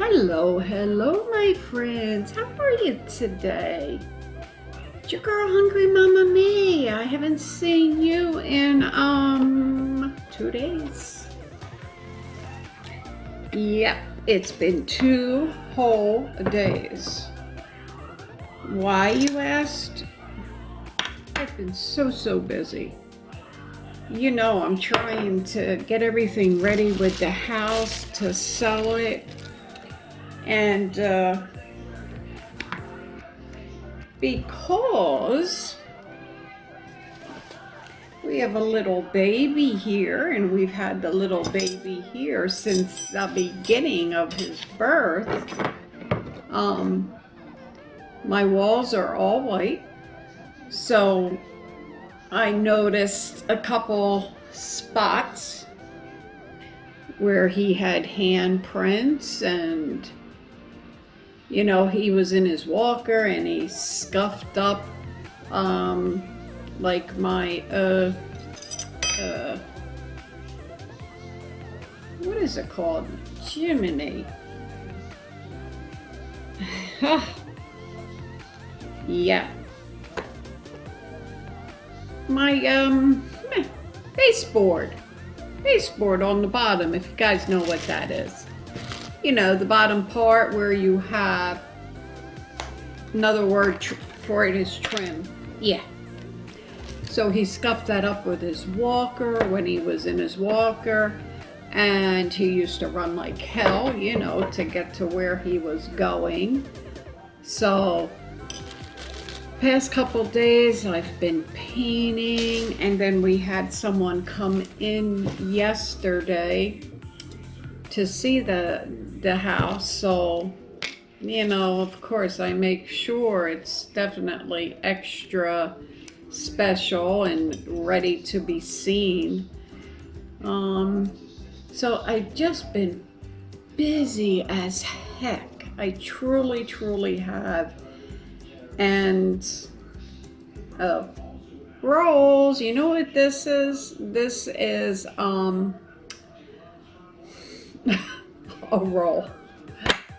Hello, my friends. How are you today? It's your girl, Hungry Mama Me. I haven't seen you in 2 days. Yep, it's been 2 whole days. Why, you asked? I've been so busy. You know, I'm trying to get everything ready with the house to sell it. And because we have a little baby here, and we've had the little baby here since the beginning of his birth, my walls are all white. So I noticed a couple spots where he had handprints, and you know, he was in his walker and he scuffed up like my what is it called? Chimney. Yeah. My baseboard on the bottom, if you guys know what that is. You know, the bottom part where you have, another word for it is trim. Yeah. So he scuffed that up with his walker when he was in his walker, and he used to run like hell, you know, to get to where he was going. So past couple days I've been painting, and then we had someone come in yesterday to see the house. So, you know, of course I make sure it's definitely extra special and ready to be seen. So I've just been busy as heck. I truly have. And rolls, you know what this is? This is a roll.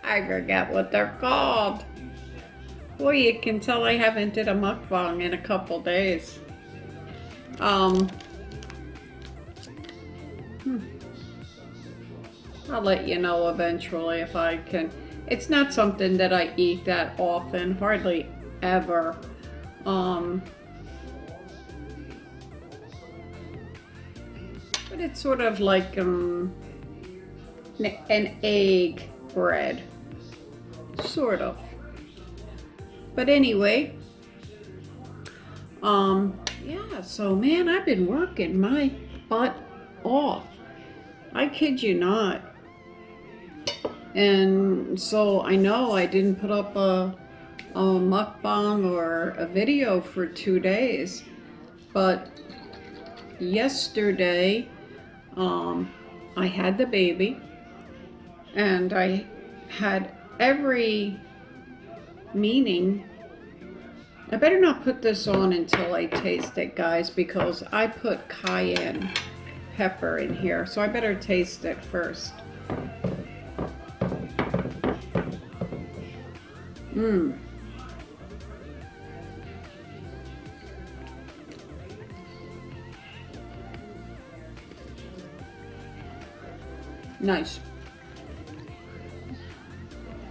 I forget what they're called. Well, you can tell I haven't did a mukbang in a couple days. I'll let you know eventually if I can. It's not something that I eat that often, hardly ever. But it's sort of like an egg bread, sort of. But anyway, yeah, so man, I've been working my butt off. I kid you not. And so I know I didn't put up a mukbang or a video for 2 days, but yesterday I had the baby, and I had every meaning. I better not put this on until I taste it, guys, because I put cayenne pepper in here, so I better taste it first. Nice.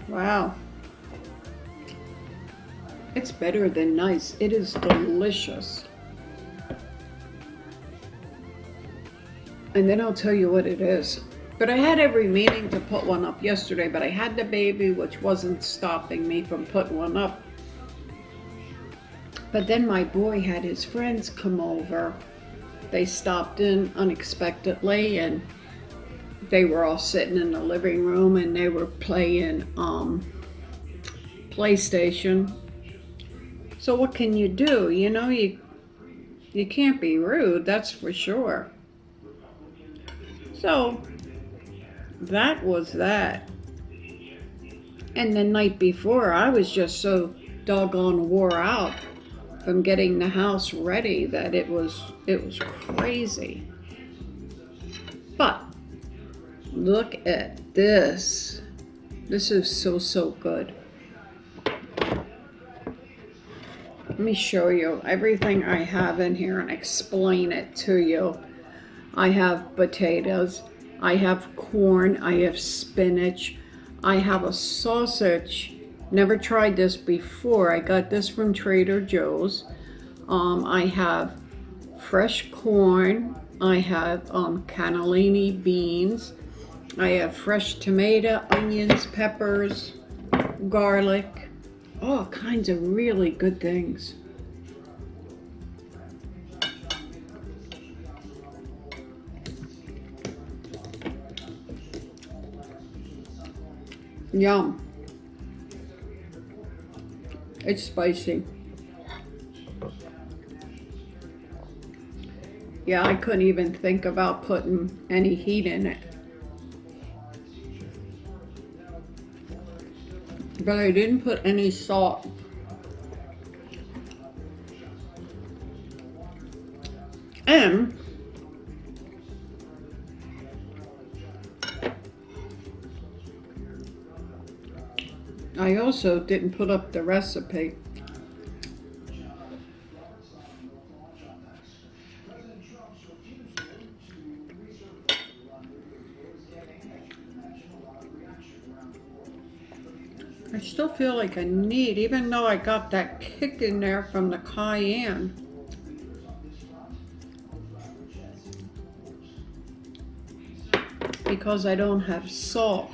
Wow. It's better than nice. It is delicious. And then I'll tell you what it is. But I had every meaning to put one up yesterday, but I had the baby, which wasn't stopping me from putting one up. But then my boy had his friends come over. They stopped in unexpectedly, and they were all sitting in the living room, and they were playing PlayStation. So what can you do? You know, you can't be rude, that's for sure. So that was that. And the night before, I was just so doggone wore out from getting the house ready that it was crazy. But look at this. This is so good. Let me show you everything I have in here and explain it to you. I have potatoes, I have corn, I have spinach, I have a sausage. Never tried this before. I got this from Trader Joe's. I have fresh corn. I have cannellini beans. I have fresh tomato, onions, peppers, garlic, all kinds of really good things. Yum. It's spicy. Yeah, I couldn't even think about putting any heat in it. But I didn't put any salt. And I also didn't put up the recipe. I still feel like I need, even though I got that kick in there from the cayenne. Because I don't have salt.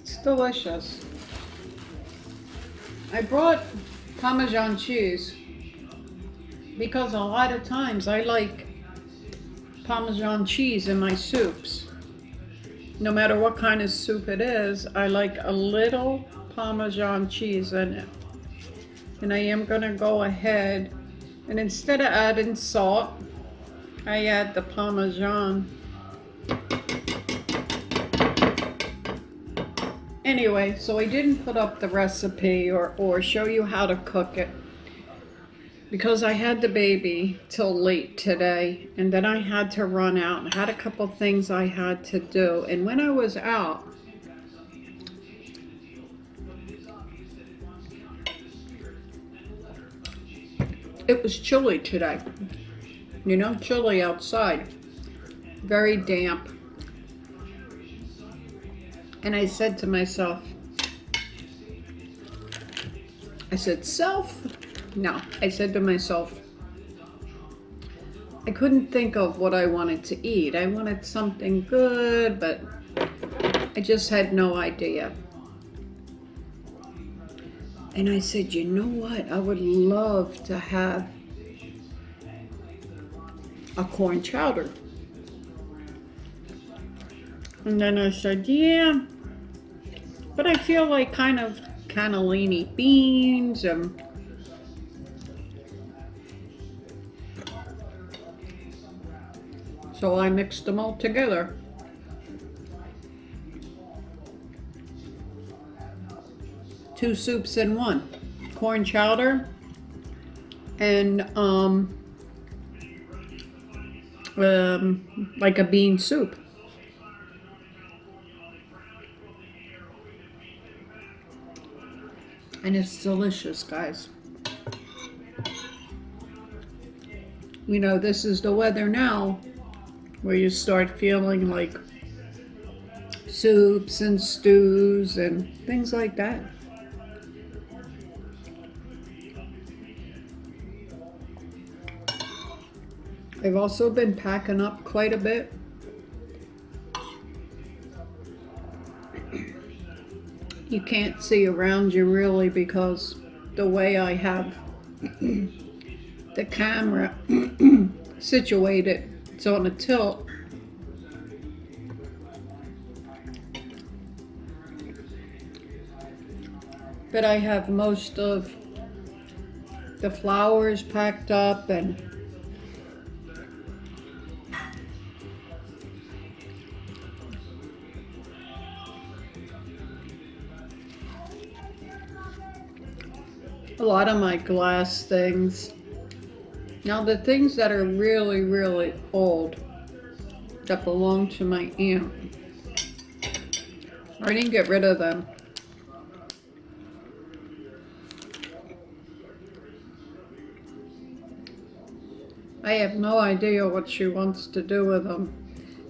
It's delicious. I brought Parmesan cheese because a lot of times I like Parmesan cheese in my soups. No matter what kind of soup it is, I like a little Parmesan cheese in it. And I am gonna go ahead and instead of adding salt, I add the Parmesan. Anyway, so I didn't put up the recipe or show you how to cook it because I had the baby till late today, and then I had to run out and had a couple things I had to do. And when I was out, it was chilly today. You know, chilly outside. Very damp. And I said to myself, I said to myself, I couldn't think of what I wanted to eat. I wanted something good, but I just had no idea. And I said, you know what? I would love to have a corn chowder. And then I said, yeah, but I feel like kind of cannellini beans and so I mixed them all together. Two soups in one. Corn chowder and like a bean soup. And it's delicious, guys. You know, this is the weather now where you start feeling like soups and stews and things like that. I've also been packing up quite a bit. You can't see around you really because the way I have the camera situated, it's on a tilt. But I have most of the flowers packed up and a lot of my glass things. Now the things that are really, really old that belong to my aunt, I didn't get rid of them. I have no idea what she wants to do with them.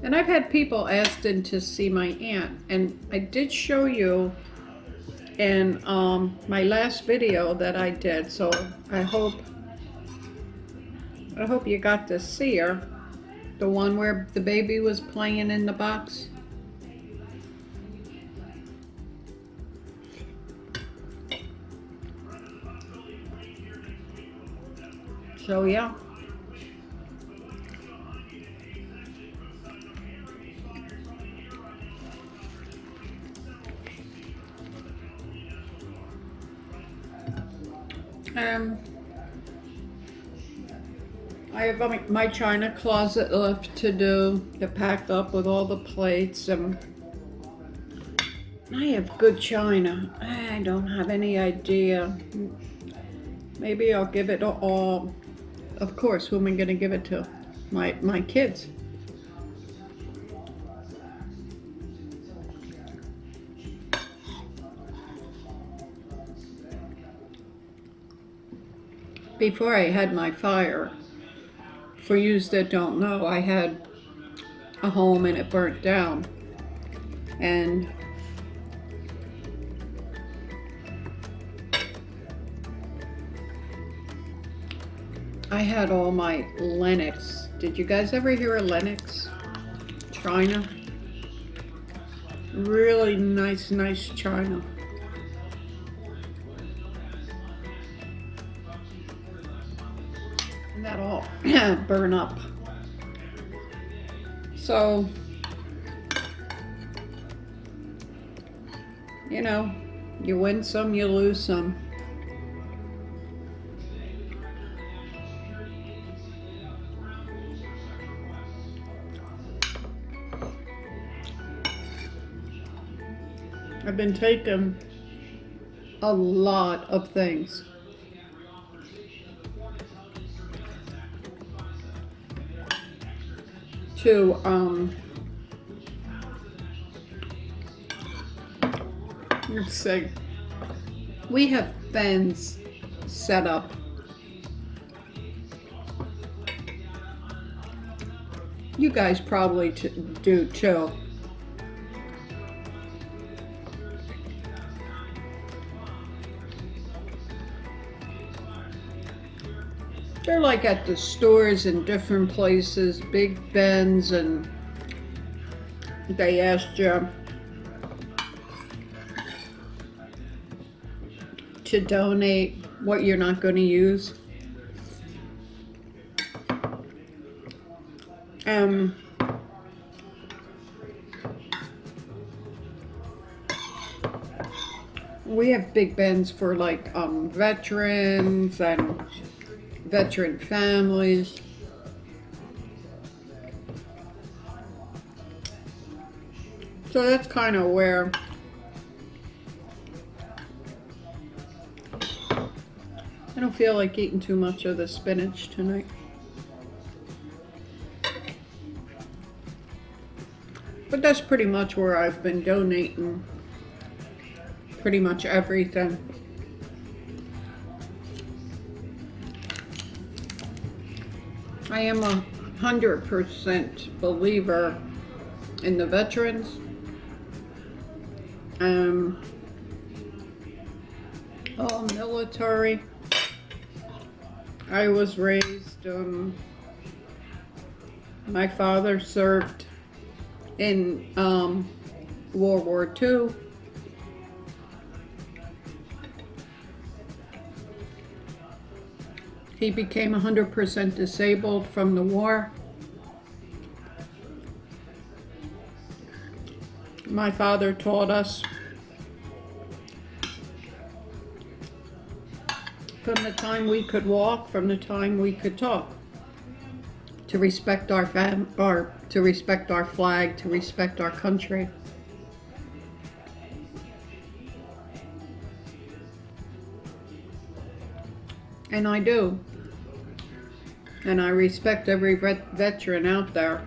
And I've had people asking to see my aunt, and I did show you in my last video that I did, so I hope you got to see her. The one where the baby was playing in the box. So yeah. I have my china closet left to do, to pack up with all the plates, and I have good china. I don't have any idea. Maybe I'll give it all. Of course, who am I going to give it to? My kids. Before I had my fire, for yous that don't know, I had a home and it burnt down. And I had all my Lennox. Did you guys ever hear of Lennox? China. Really nice china. And that all burn up. So, you know, you win some, you lose some. I've been taking a lot of things. To let's see, we have bins set up. You guys probably do too. They're like at the stores in different places, big bins, and they asked you to donate what you're not going to use. We have big bins for like veterans and veteran families. So that's kind of where I don't feel like eating too much of the spinach tonight. But that's pretty much where I've been donating pretty much everything. I am 100% believer in the veterans. All military. I was raised, my father served in World War II. He became 100% disabled from the war. My father taught us from the time we could walk, from the time we could talk, to respect our to respect our flag, to respect our country. And I do. And I respect every veteran out there.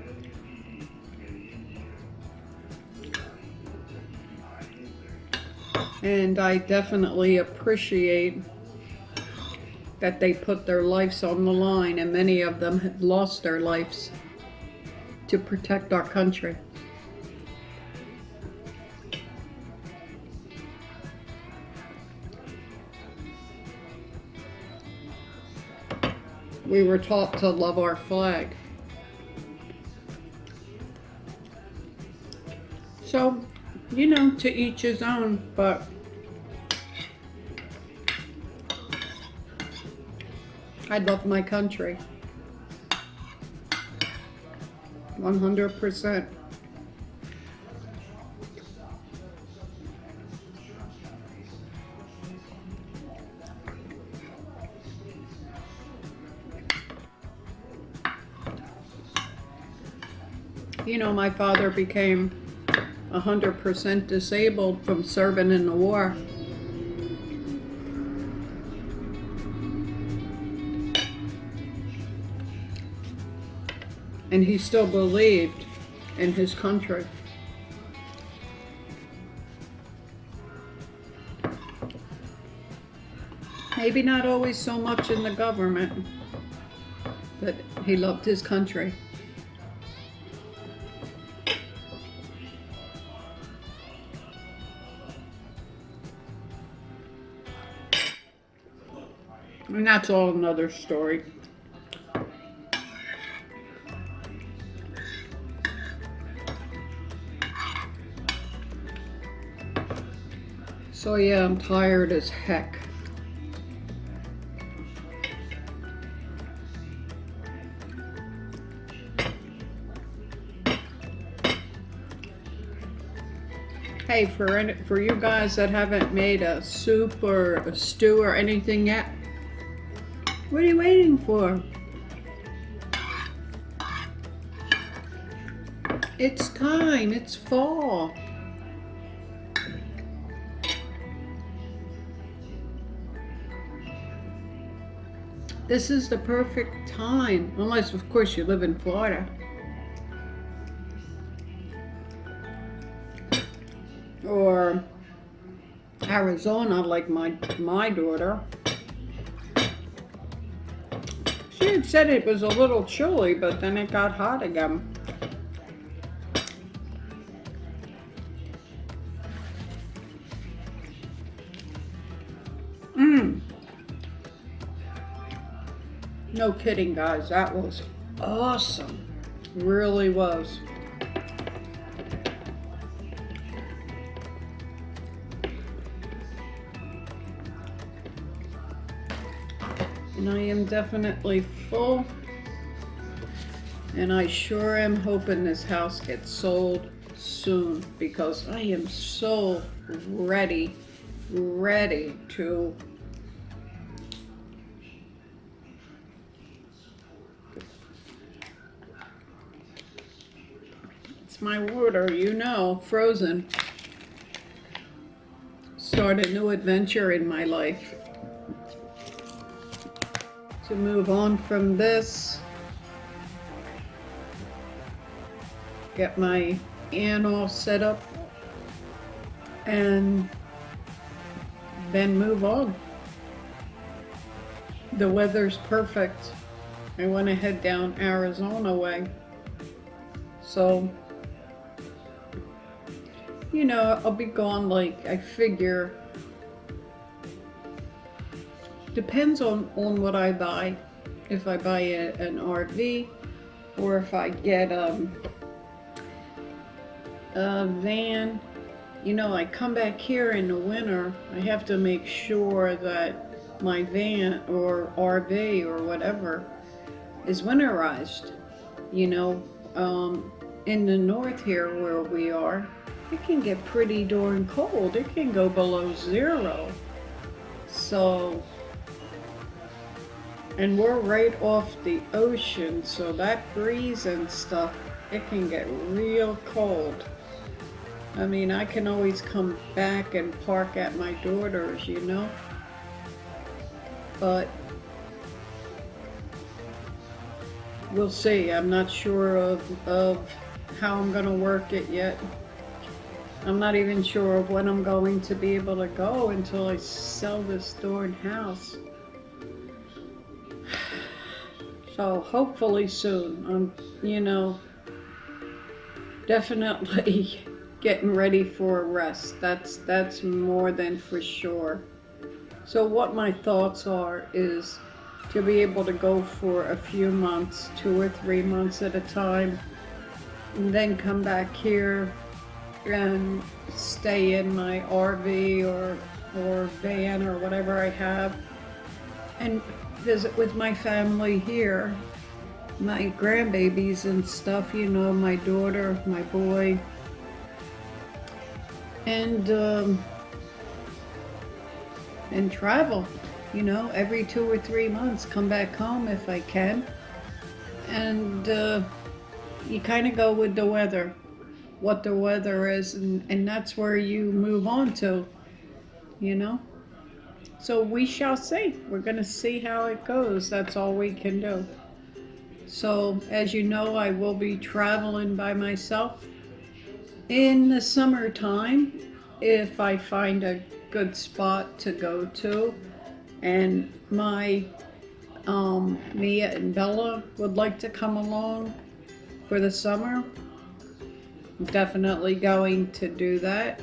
And I definitely appreciate that they put their lives on the line, and many of them have lost their lives to protect our country. We were taught to love our flag. So, you know, to each his own, but I love my country. 100%. You know, my father became 100% disabled from serving in the war. And he still believed in his country. Maybe not always so much in the government, but he loved his country. And that's all another story. So yeah, I'm tired as heck. Hey, for you guys that haven't made a soup or a stew or anything yet, what are you waiting for? It's time, it's fall. This is the perfect time, unless of course you live in Florida. Or Arizona, like my daughter. She had said it was a little chilly, but then it got hot again. No kidding, guys, that was awesome. Really was. And I am definitely full. And I sure am hoping this house gets sold soon, because I am so ready to my water, you know, frozen. Start a new adventure in my life. To move on from this, get my Ann all set up, and then move on. The weather's perfect. I want to head down Arizona way. So, you know, I'll be gone, like, I figure, depends on what I buy. If I buy an RV, or if I get a van. You know, I come back here in the winter, I have to make sure that my van or RV or whatever is winterized. You know, in the north here where we are, it can get pretty darn cold. It can go below 0. So, and we're right off the ocean, so that breeze and stuff, it can get real cold. I mean, I can always come back and park at my daughter's, you know. But we'll see. I'm not sure of how I'm gonna work it yet. I'm not even sure of when I'm going to be able to go until I sell this darn house. So hopefully soon. I'm, definitely getting ready for a rest. That's more than for sure. So what my thoughts are is to be able to go for a few months, 2 or 3 months at a time, and then come back here and stay in my RV or van or whatever I have and visit with my family here, my grandbabies and stuff, my daughter, my boy, and travel, every 2 or 3 months, come back home if I can. And you kind of go with the weather, what the weather is, and that's where you move on to, So we shall see. We're going to see how it goes. That's all we can do. So, as you know, I will be traveling by myself in the summertime if I find a good spot to go to. And my Mia and Bella would like to come along for the summer. I'm definitely going to do that.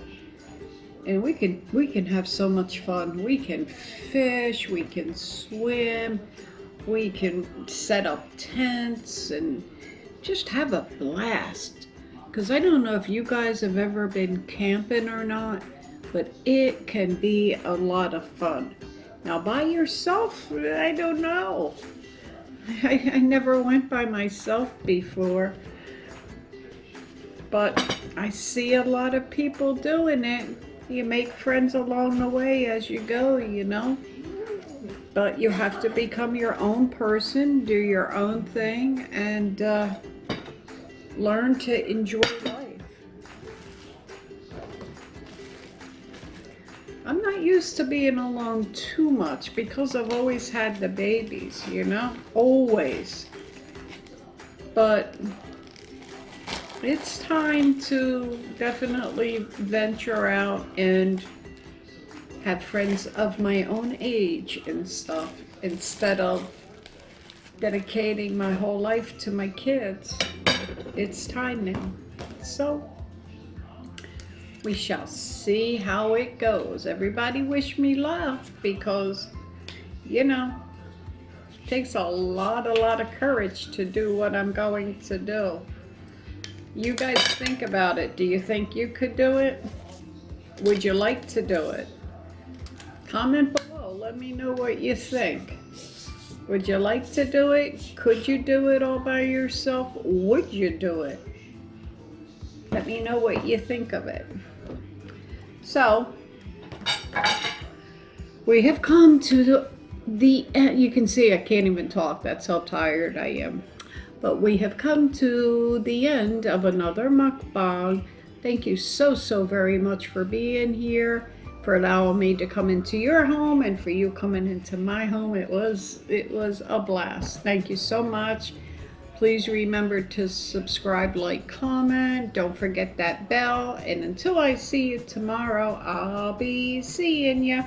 And we can have so much fun. We can fish, we can swim, we can set up tents and just have a blast. Because I don't know if you guys have ever been camping or not, but it can be a lot of fun. Now by yourself, I don't know. I never went by myself before, but I see a lot of people doing it. You make friends along the way as you go, But you have to become your own person, do your own thing, and learn to enjoy life. I'm not used to being alone too much because I've always had the babies, Always. But it's time to definitely venture out and have friends of my own age and stuff instead of dedicating my whole life to my kids. It's time now. So we shall see how it goes. Everybody wish me luck because, it takes a lot of courage to do what I'm going to do. You guys think about it. Do you think you could do it? Would you like to do it? Comment below. Let me know what you think. Would you like to do it? Could you do it all by yourself? Would you do it? Let me know what you think of it. So, we have come to the end. You can see I can't even talk. That's how tired I am. But we have come to the end of another mukbang. Thank you so very much for being here, for allowing me to come into your home, and for you coming into my home. It was a blast. Thank you so much. Please remember to subscribe, like, comment. Don't forget that bell. And until I see you tomorrow, I'll be seeing you.